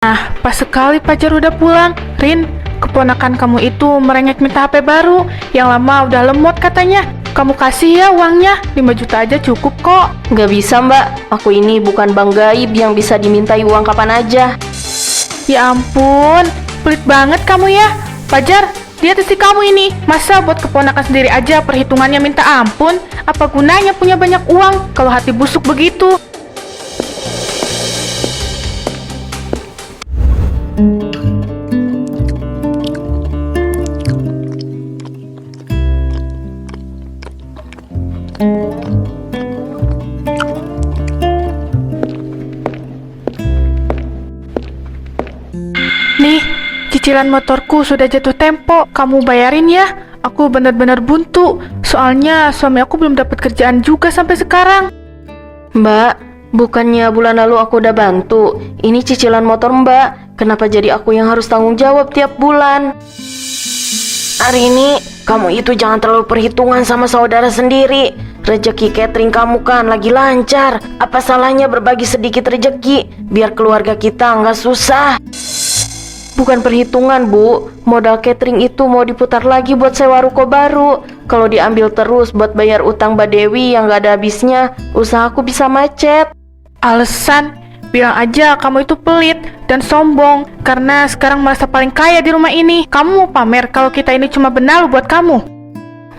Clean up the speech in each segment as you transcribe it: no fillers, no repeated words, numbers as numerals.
Nah, pas sekali Pajar udah pulang. Rin, keponakan kamu itu merengek minta HP baru. Yang lama udah lemot katanya. Kamu kasih ya uangnya, 5 juta aja cukup kok. Gak bisa mbak, aku ini bukan bank gaib yang bisa dimintai uang kapan aja. Ya ampun, pelit banget kamu ya. Pajar, lihat isi kamu ini. Masa buat keponakan sendiri aja perhitungannya minta ampun? Apa gunanya punya banyak uang kalau hati busuk begitu? Nih, cicilan motorku sudah jatuh tempo. Kamu bayarin ya. Aku benar-benar buntu. Soalnya suami aku belum dapat kerjaan juga sampai sekarang. Mbak, bukannya bulan lalu aku udah bantu. Ini cicilan motor mbak. Kenapa jadi aku yang harus tanggung jawab tiap bulan? Hari ini, kamu itu jangan terlalu perhitungan sama saudara sendiri. Rezeki catering kamu kan lagi lancar. Apa salahnya berbagi sedikit rezeki, biar keluarga kita nggak susah. Bukan perhitungan bu, modal catering itu mau diputar lagi buat sewa ruko baru. Kalau diambil terus buat bayar utang Mbak Dewi yang gak ada habisnya, usahaku bisa macet. Alasan? Bilang aja kamu itu pelit dan sombong karena sekarang merasa paling kaya di rumah ini. Kamu mau pamer kalau kita ini cuma benalu buat kamu.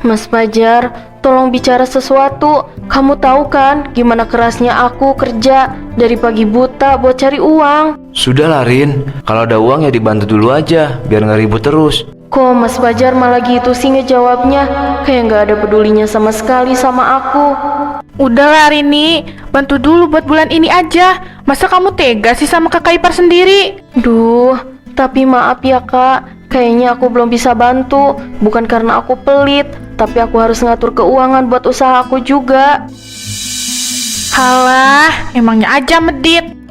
Mas Fajar, tolong bicara sesuatu. Kamu tahu kan gimana kerasnya aku kerja dari pagi buta buat cari uang. Sudahlah Rin, kalau ada uang ya dibantu dulu aja, biar nggak ribut terus. Kok Mas Fajar malah gitu sih ngejawabnya? Kayak nggak ada pedulinya sama sekali sama aku. Udahlah Rini, bantu dulu buat bulan ini aja. Masa kamu tega sih sama kakak ipar sendiri? Duh, tapi maaf ya kak, kayaknya aku belum bisa bantu. Bukan karena aku pelit, tapi aku harus ngatur keuangan buat usaha aku juga. Halah, emangnya aja medit.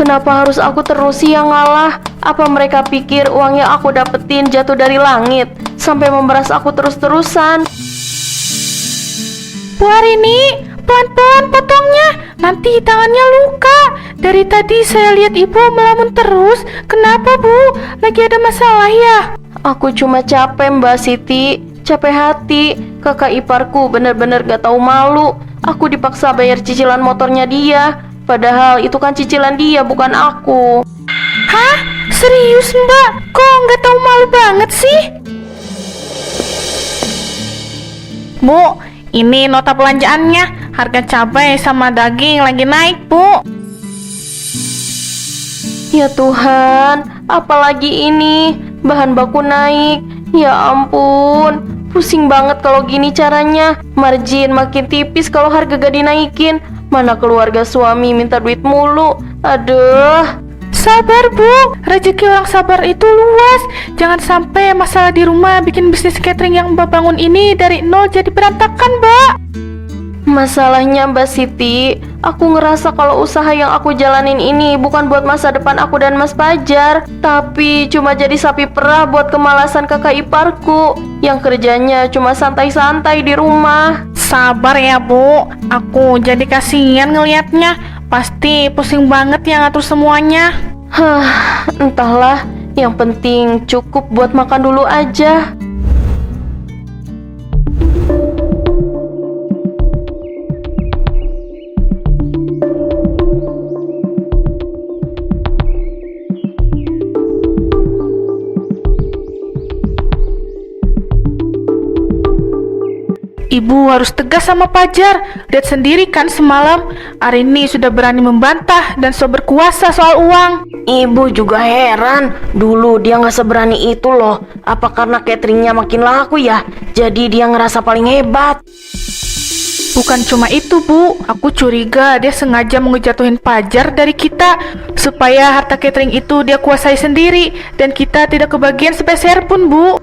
Kenapa harus aku terus sih yang ngalah? Apa mereka pikir uang yang aku dapetin jatuh dari langit sampai memeras aku terus-terusan? Bu Rini, pelan-pelan potongnya, nanti tangannya luka. Dari tadi saya lihat ibu melamun terus. Kenapa bu? Lagi ada masalah ya? Aku cuma capek Mbak Siti, capek hati. Kakak iparku bener-bener gak tahu malu. Aku dipaksa bayar cicilan motornya dia. Padahal itu kan cicilan dia, bukan aku. Hah? Serius mbak? Kok nggak tahu malu banget sih? Bu, ini nota belanjaannya. Harga cabai sama daging lagi naik bu. Ya Tuhan, apalagi ini? Bahan baku naik. Ya ampun, pusing banget kalau gini caranya. Margin makin tipis kalau harga gak dinaikin. Mana keluarga suami minta duit mulu. Aduh. Sabar bu, rezeki orang sabar itu luas. Jangan sampai masalah di rumah bikin bisnis catering yang mbak bangun ini dari nol jadi berantakan mbak. Masalahnya Mbak Siti, aku ngerasa kalau usaha yang aku jalanin ini bukan buat masa depan aku dan Mas Fajar, tapi cuma jadi sapi perah buat kemalasan kakak iparku yang kerjanya cuma santai-santai di rumah. Sabar ya bu, aku jadi kasihan ngelihatnya. Pasti pusing banget yang ngatur semuanya. Hah, entahlah, yang penting cukup buat makan dulu aja. Ibu harus tegas sama Pajar. Lihat sendiri kan semalam Arini sudah berani membantah dan so berkuasa soal uang. Ibu juga heran, dulu dia gak seberani itu loh. Apa karena cateringnya makin laku ya? Jadi dia ngerasa paling hebat. Bukan cuma itu bu, aku curiga dia sengaja mau ngejatuhin Pajar dari kita supaya harta catering itu dia kuasai sendiri dan kita tidak kebagian sepeser pun bu.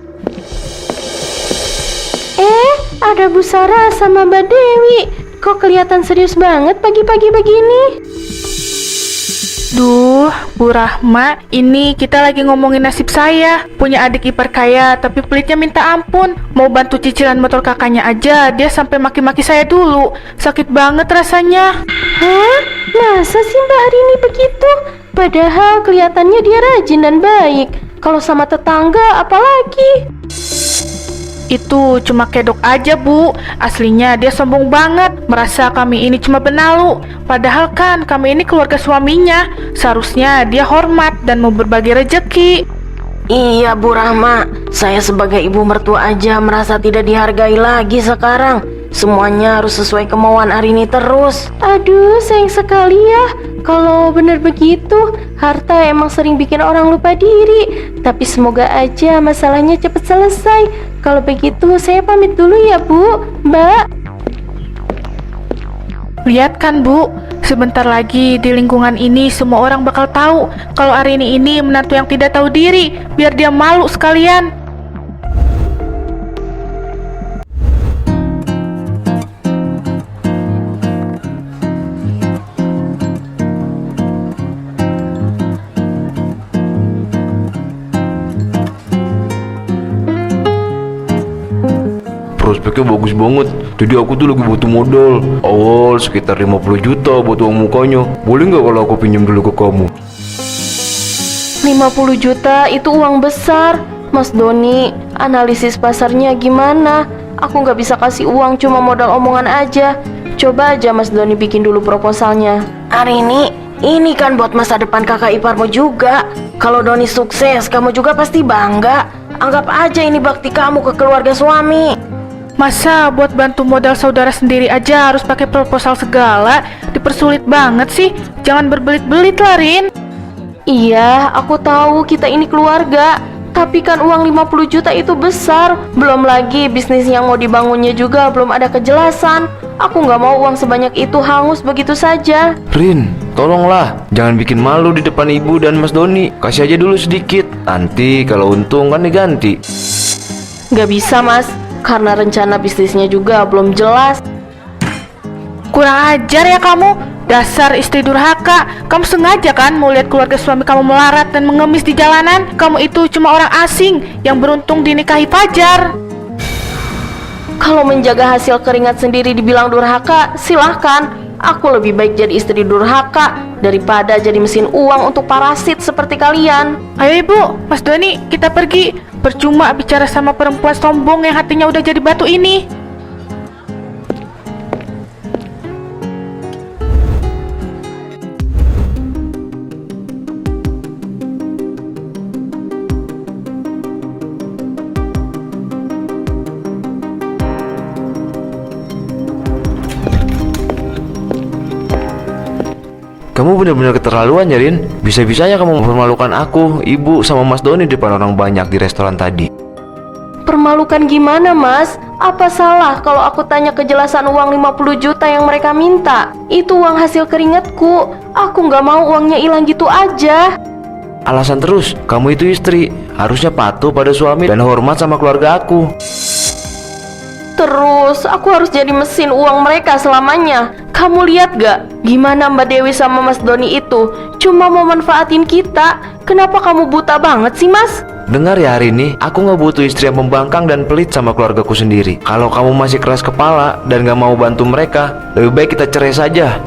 Ada Bu Sarah sama Mbak Dewi. kok kelihatan serius banget pagi-pagi begini? Duh, Bu Rahma, ini kita lagi ngomongin nasib saya. Punya adik ipar kaya, tapi pelitnya minta ampun. Mau bantu cicilan motor kakaknya aja, dia sampai maki-maki saya dulu. Sakit banget rasanya. Hah? Masa sih Mbak Arini begitu? Padahal kelihatannya dia rajin dan baik. Kalau sama tetangga, apalagi? Itu cuma kedok aja, Bu. Aslinya dia sombong banget, merasa kami ini cuma benalu. Padahal kan kami ini keluarga suaminya. Seharusnya dia hormat dan mau berbagi rejeki. Iya Bu Rahma, saya sebagai ibu mertua aja merasa tidak dihargai lagi sekarang. Semuanya harus sesuai kemauan Arini terus. Aduh, sayang sekali ya. Kalau benar begitu, harta emang sering bikin orang lupa diri. Tapi semoga aja masalahnya cepat selesai. Kalau begitu, saya pamit dulu ya Bu, Mbak. Lihat kan, Bu, sebentar lagi di lingkungan ini semua orang bakal tahu kalau Arini ini menantu yang tidak tahu diri, biar dia malu sekalian. Prospeknya bagus banget. Jadi aku tuh lagi butuh modal. Awal sekitar 50 juta buat uang mukanya. Boleh nggak kalau aku pinjam dulu ke kamu? 50 juta itu uang besar. Mas Doni, analisis pasarnya gimana? Aku nggak bisa kasih uang cuma modal omongan aja. Coba aja Mas Doni bikin dulu proposalnya. Arini, ini kan buat masa depan kakak iparmu juga. Kalau Doni sukses, kamu juga pasti bangga. Anggap aja ini bakti kamu ke keluarga suami. Masa buat bantu modal saudara sendiri aja harus pakai proposal segala? Dipersulit banget sih. Jangan berbelit-belit lah, Rin. Iya, aku tahu kita ini keluarga. Tapi kan uang 50 juta itu besar. Belum lagi bisnis yang mau dibangunnya juga belum ada kejelasan. Aku nggak mau uang sebanyak itu hangus begitu saja. Rin, tolonglah. Jangan bikin malu di depan ibu dan Mas Doni. Kasih aja dulu sedikit. Nanti kalau untung kan diganti. Nggak bisa Mas, karena rencana bisnisnya juga belum jelas. Kurang ajar ya kamu. Dasar istri durhaka. Kamu sengaja kan mau lihat keluarga suami kamu melarat dan mengemis di jalanan? Kamu itu cuma orang asing yang beruntung dinikahi Fajar. Kalau menjaga hasil keringat sendiri dibilang durhaka, silahkan. Aku lebih baik jadi istri durhaka daripada jadi mesin uang untuk parasit seperti kalian. Ayo Ibu, Mas Doni, kita pergi. Percuma bicara sama perempuan sombong yang hatinya udah jadi batu ini. Kamu benar-benar keterlaluan ya, Rin. Bisa-bisanya kamu mempermalukan aku, ibu, sama Mas Doni di depan orang banyak di restoran tadi. Permalukan gimana Mas? Apa salah kalau aku tanya kejelasan uang 50 juta yang mereka minta? Itu uang hasil keringatku. Aku nggak mau uangnya hilang gitu aja. Alasan terus, kamu itu istri. Harusnya patuh pada suami dan hormat sama keluarga aku. Terus aku harus jadi mesin uang mereka selamanya. Kamu lihat gak gimana Mbak Dewi sama Mas Doni itu cuma mau manfaatin kita? Kenapa kamu buta banget sih Mas? Dengar ya hari ini, aku gak butuh istri yang membangkang dan pelit sama keluargaku sendiri. Kalau kamu masih keras kepala dan gak mau bantu mereka, lebih baik kita cerai saja.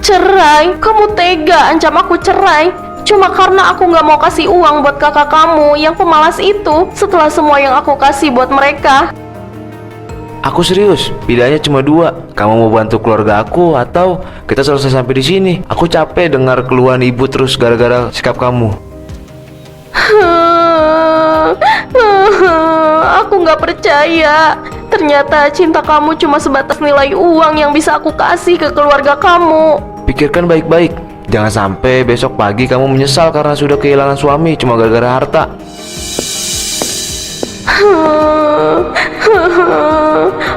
Cerai? Kamu tega ancam aku cerai? Cuma karena aku gak mau kasih uang buat kakak kamu yang pemalas itu setelah semua yang aku kasih buat mereka. Aku serius, pilihannya cuma dua. Kamu mau bantu keluarga aku atau kita selesai sampai di sini. Aku capek dengar keluhan ibu terus gara-gara sikap kamu. Aku gak percaya. Ternyata cinta kamu cuma sebatas nilai uang yang bisa aku kasih ke keluarga kamu. Pikirkan baik-baik. Jangan sampai besok pagi kamu menyesal karena sudah kehilangan suami cuma gara-gara harta.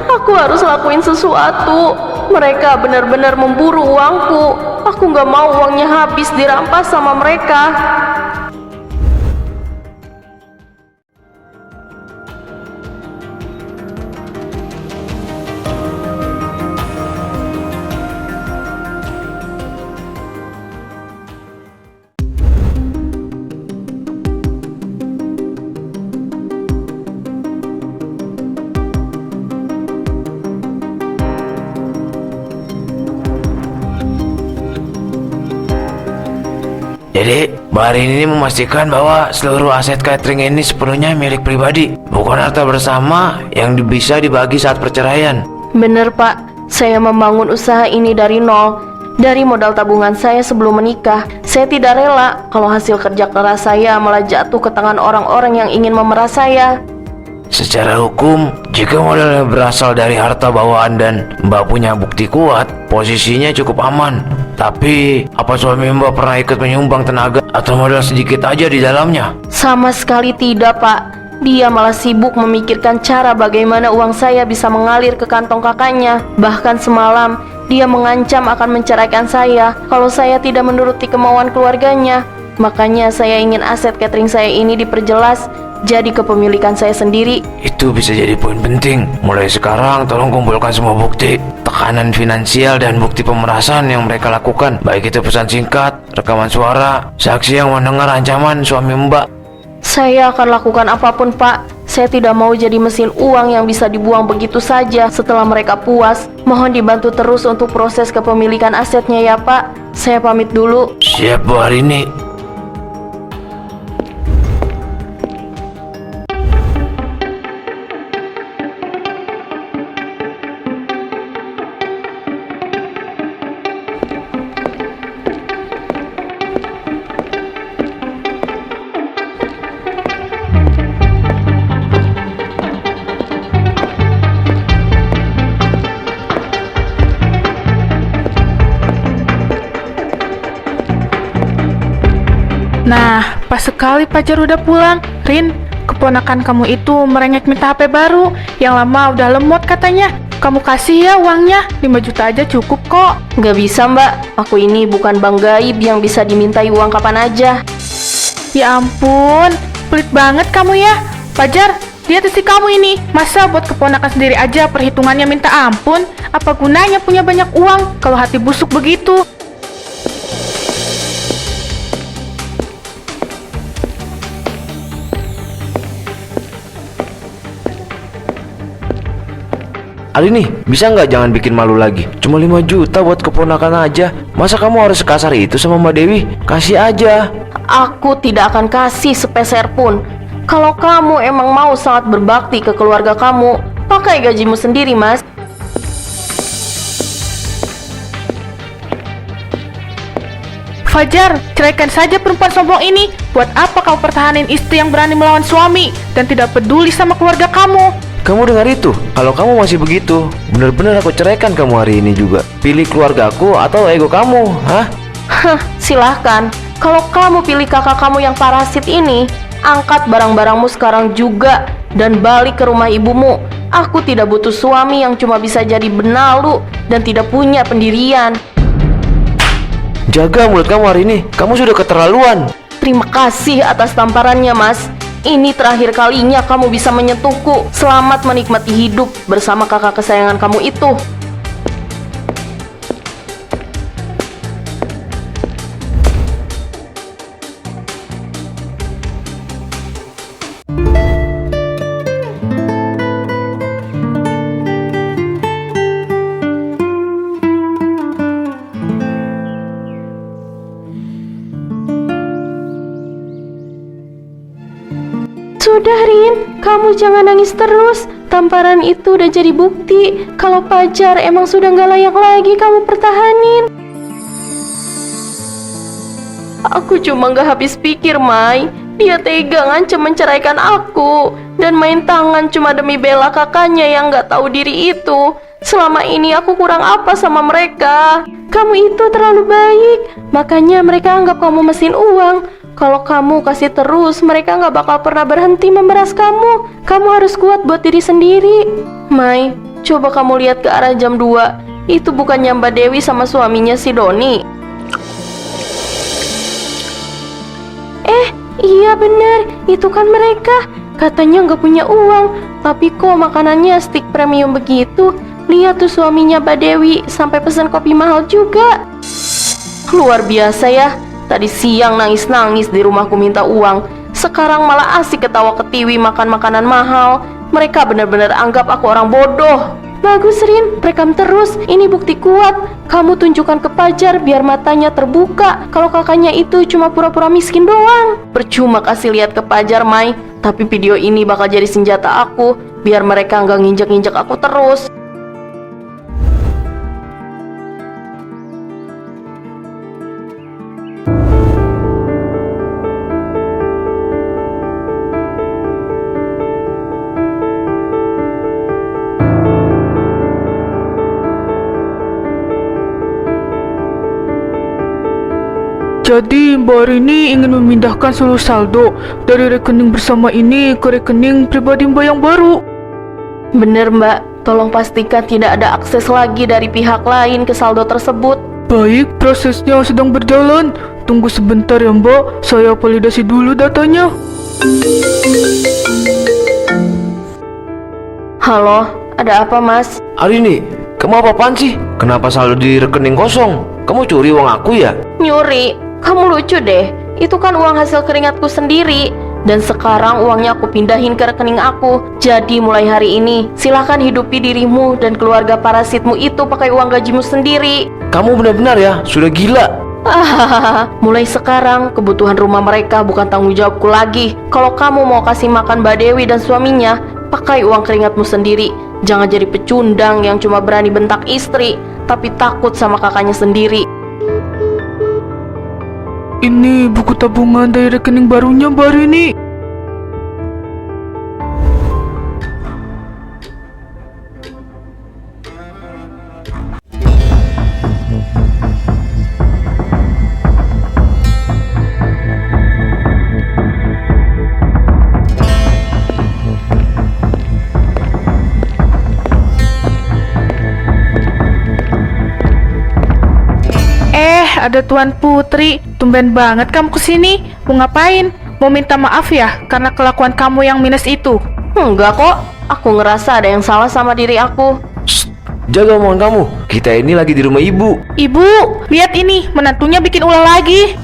Aku harus lakuin sesuatu. Mereka benar-benar memburu uangku. Aku gak mau uangnya habis dirampas sama mereka. Jadi, Mbak Arini ini memastikan bahwa seluruh aset catering ini sepenuhnya milik pribadi, bukan harta bersama yang bisa dibagi saat perceraian. Bener Pak, saya membangun usaha ini dari nol. Dari modal tabungan saya sebelum menikah. Saya tidak rela kalau hasil kerja keras saya malah jatuh ke tangan orang-orang yang ingin memeras saya. Secara hukum, jika modalnya berasal dari harta bawaan dan Mbak punya bukti kuat, posisinya cukup aman. Tapi, apa suami Mbak pernah ikut menyumbang tenaga atau modal sedikit aja di dalamnya? Sama sekali tidak Pak. Dia malah sibuk memikirkan cara bagaimana uang saya bisa mengalir ke kantong kakaknya. Bahkan semalam, dia mengancam akan menceraikan saya kalau saya tidak menuruti kemauan keluarganya. Makanya saya ingin aset catering saya ini diperjelas jadi kepemilikan saya sendiri. Itu bisa jadi poin penting. Mulai sekarang tolong kumpulkan semua bukti, tekanan finansial dan bukti pemerasan yang mereka lakukan. Baik itu pesan singkat, rekaman suara, saksi yang mendengar ancaman suami Mbak. Saya akan lakukan apapun Pak. Saya tidak mau jadi mesin uang yang bisa dibuang begitu saja setelah mereka puas. Mohon dibantu terus untuk proses kepemilikan asetnya ya Pak. Saya pamit dulu. Siap Bu Arini. Nah, pas sekali Fajar udah pulang. Rin, keponakan kamu itu merengek minta HP baru. Yang lama udah lemot katanya. Kamu kasih ya uangnya, 5 juta aja cukup kok. Gak bisa Mbak, aku ini bukan bank gaib yang bisa dimintai uang kapan aja. Ya ampun, pelit banget kamu ya. Fajar, lihat isi kamu ini. Masa buat keponakan sendiri aja perhitungannya minta ampun? Apa gunanya punya banyak uang kalau hati busuk begitu? Arini, bisa nggak jangan bikin malu lagi? Cuma 5 juta buat keponakan aja. Masa kamu harus sekasar itu sama Mbak Dewi? Kasih aja. Aku tidak akan kasih sepeser pun. Kalau kamu emang mau sangat berbakti ke keluarga kamu, pakai gajimu sendiri Mas. Fajar, ceraikan saja perempuan sombong ini. Buat apa kau pertahanin istri yang berani melawan suami dan tidak peduli sama keluarga kamu? Kamu dengar itu? Kalau kamu masih begitu, bener-bener aku ceraikan kamu hari ini juga. Pilih keluargaku atau ego kamu, hah? Hah, silahkan. Kalau kamu pilih kakak kamu yang parasit ini, angkat barang-barangmu sekarang juga dan balik ke rumah ibumu. Aku tidak butuh suami yang cuma bisa jadi benalu dan tidak punya pendirian. Jaga mulut kamu hari ini. Kamu sudah keterlaluan. Terima kasih atas tamparannya Mas. Ini terakhir kalinya kamu bisa menyentuhku. Selamat menikmati hidup bersama kakak kesayangan kamu itu. Sudah Rin, kamu jangan nangis terus. Tamparan itu udah jadi bukti kalau Fajar emang sudah gak layak lagi kamu pertahanin. Aku cuma gak habis pikir, Mai. Dia tega ngancem menceraikan aku dan main tangan cuma demi bela kakaknya yang gak tahu diri itu. Selama ini aku kurang apa sama mereka? Kamu itu terlalu baik, makanya mereka anggap kamu mesin uang. Kalau kamu kasih terus, mereka gak bakal pernah berhenti memeras kamu. Kamu harus kuat buat diri sendiri. Mai, coba kamu lihat ke arah jam 2. Itu bukannya Mbak Dewi sama suaminya si Doni? Iya benar, itu kan mereka. Katanya gak punya uang, tapi kok makanannya stick premium begitu. Lihat tuh suaminya Mbak Dewi, sampai pesan kopi mahal juga. Luar biasa ya. Tadi siang nangis-nangis di rumahku minta uang, sekarang malah asik ketawa ketiwi makan makanan mahal. Mereka benar-benar anggap aku orang bodoh. Bagus Rin, rekam terus. Ini bukti kuat. Kamu tunjukkan ke Fajar biar matanya terbuka kalau kakaknya itu cuma pura-pura miskin doang. Percuma kasih lihat ke Fajar, Mai. Tapi video ini bakal jadi senjata aku biar mereka nggak nginjek-nginjek aku terus. Jadi Mbak Arini ingin memindahkan seluruh saldo dari rekening bersama ini ke rekening pribadi Mbak yang baru. Bener Mbak, tolong pastikan tidak ada akses lagi dari pihak lain ke saldo tersebut. Baik, prosesnya sedang berjalan. Tunggu sebentar ya Mbak, saya validasi dulu datanya. Halo, ada apa Mas? Arini, kamu apa-apaan sih? Kenapa saldo di rekening kosong? Kamu curi uang aku ya? Nyuri, kamu lucu deh. Itu kan uang hasil keringatku sendiri. Dan sekarang uangnya aku pindahin ke rekening aku. Jadi mulai hari ini, silahkan hidupi dirimu dan keluarga parasitmu itu pakai uang gajimu sendiri. Kamu benar-benar ya, sudah gila. Mulai sekarang kebutuhan rumah mereka bukan tanggung jawabku lagi. Kalau kamu mau kasih makan Mbak Dewi dan suaminya, pakai uang keringatmu sendiri. Jangan jadi pecundang yang cuma berani bentak istri, tapi takut sama kakaknya sendiri. Ini buku tabungan dari rekening barunya Mbak Arini. Ada Tuan Putri, tumben banget kamu kesini. Mau ngapain? Mau minta maaf ya karena kelakuan kamu yang minus itu? Enggak kok, aku ngerasa ada yang salah sama diri aku. Shh, jaga omongan kamu. Kita ini lagi di rumah ibu. Ibu, lihat ini, menantunya bikin ulah lagi.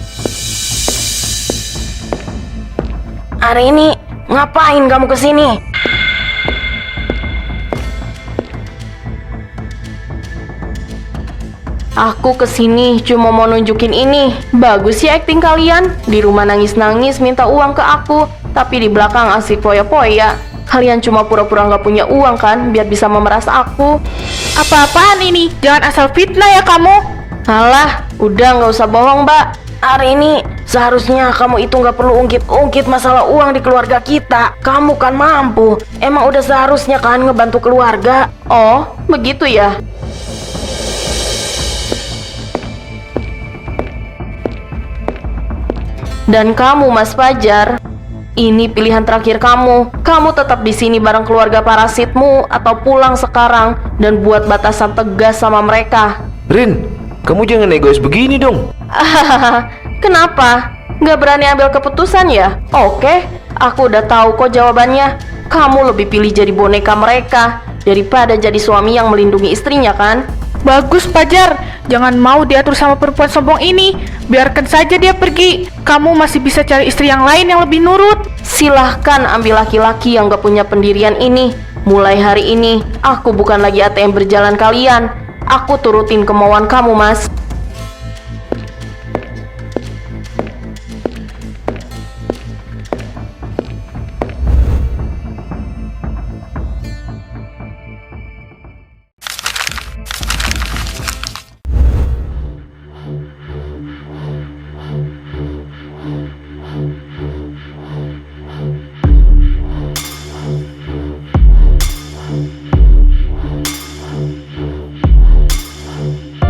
Hari ini, ngapain kamu kesini? Aku kesini cuma mau nunjukin ini. Bagus ya akting kalian. Di rumah nangis-nangis minta uang ke aku, tapi di belakang asik poya-poya. Kalian cuma pura-pura nggak punya uang kan, biar bisa memeras aku. Apa-apaan ini? Jangan asal fitnah ya kamu. Alah, udah nggak usah bohong mbak. Hari ini seharusnya kamu itu nggak perlu ungkit-ungkit masalah uang di keluarga kita. Kamu kan mampu. Emang udah seharusnya kan ngebantu keluarga. Oh, begitu ya. Dan kamu Mas Fajar, ini pilihan terakhir kamu. Kamu tetap di sini bareng keluarga parasitmu atau pulang sekarang dan buat batasan tegas sama mereka. Rin, kamu jangan egois begini dong. Kenapa? Nggak berani ambil keputusan ya? Oke, aku udah tahu kok jawabannya. Kamu lebih pilih jadi boneka mereka daripada jadi suami yang melindungi istrinya kan? Bagus Fajar, jangan mau diatur sama perempuan sombong ini. Biarkan saja dia pergi. Kamu masih bisa cari istri yang lain yang lebih nurut. Silahkan ambil laki-laki yang gak punya pendirian ini. Mulai hari ini, aku bukan lagi ATM berjalan kalian. Aku turutin kemauan kamu, Mas.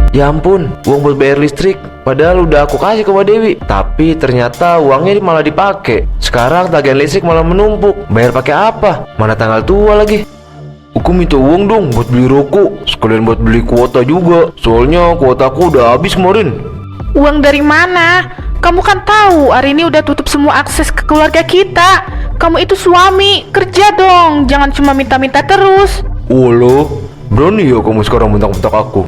Ya ampun, uang buat bayar listrik. Padahal udah aku kasih ke Mbak Dewi. Tapi ternyata uangnya malah dipakai. Sekarang tagihan listrik malah menumpuk. Bayar pakai apa? Mana tanggal tua lagi. Aku minta uang dong buat beli rokok. Sekalian buat beli kuota juga. Soalnya kuotaku udah habis kemarin. Uang dari mana? Kamu kan tahu hari ini udah tutup semua akses ke keluarga kita. Kamu itu suami, kerja dong. Jangan cuma minta-minta terus. Walah, berani ya kamu sekarang bentak-bentak aku.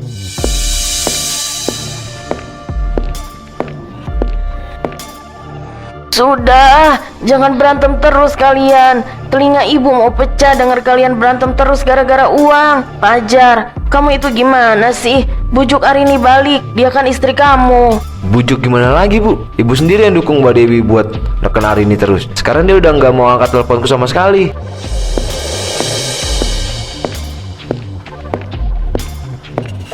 Sudah, jangan berantem terus kalian. Telinga ibu mau pecah dengar kalian berantem terus gara-gara uang. Fajar, kamu itu gimana sih? Bujuk Arini balik, dia kan istri kamu. Bujuk gimana lagi, Bu? Ibu sendiri yang dukung Mbak Dewi buat neken Arini terus. Sekarang dia udah nggak mau angkat teleponku sama sekali.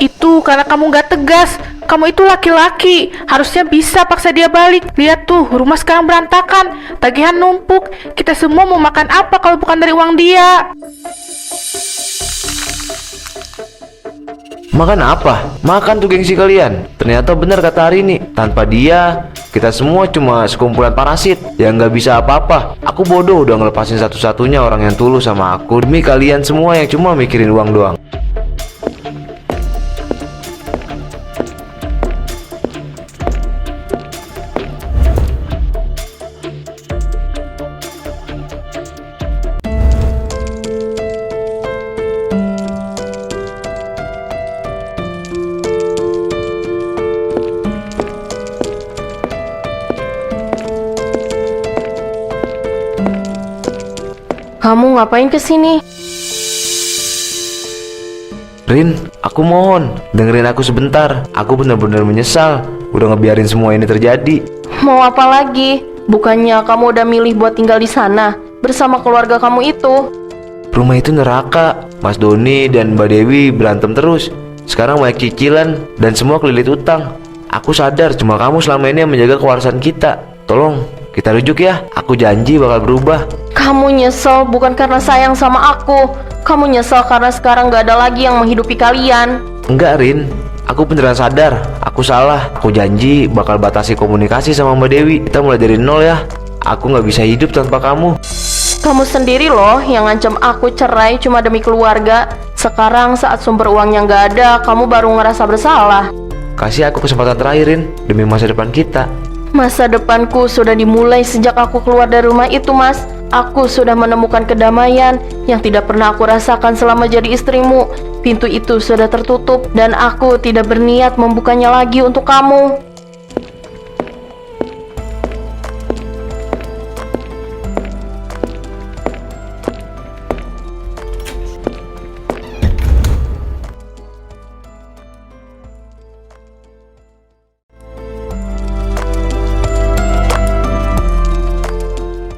Itu karena kamu gak tegas. Kamu itu laki-laki, harusnya bisa paksa dia balik. Lihat tuh, rumah sekarang berantakan, tagihan numpuk. Kita semua mau makan apa kalau bukan dari uang dia? Makan apa? Makan tuh gengsi kalian. Ternyata benar kata Arini, tanpa dia kita semua cuma sekumpulan parasit yang nggak bisa apa-apa. Aku bodoh udah ngelepasin satu-satunya orang yang tulus sama aku demi kalian semua yang cuma mikirin uang doang. Kamu ngapain kesini? Rin, aku mohon dengerin aku sebentar. Aku benar-benar menyesal udah ngebiarin semua ini terjadi. Mau apa lagi? Bukannya kamu udah milih buat tinggal di sana bersama keluarga kamu itu? Rumah itu neraka. Mas Doni dan Mbak Dewi berantem terus. Sekarang banyak cicilan dan semua kelilit utang. Aku sadar cuma kamu selama ini yang menjaga kewarasan kita. Tolong kita rujuk ya. Aku janji bakal berubah. Kamu nyesel bukan karena sayang sama aku. Kamu nyesel karena sekarang gak ada lagi yang menghidupi kalian. Enggak, Rin. Aku beneran sadar. Aku salah. Aku janji bakal batasi komunikasi sama Mbak Dewi. Kita mulai dari nol ya. Aku gak bisa hidup tanpa kamu. Kamu sendiri loh yang ngancam aku cerai cuma demi keluarga. Sekarang saat sumber uangnya gak ada, kamu baru ngerasa bersalah. Kasih aku kesempatan terakhir, Rin, demi masa depan kita. Masa depanku sudah dimulai sejak aku keluar dari rumah itu, Mas. Aku sudah menemukan kedamaian yang tidak pernah aku rasakan selama jadi istrimu. Pintu itu sudah tertutup dan aku tidak berniat membukanya lagi untuk kamu.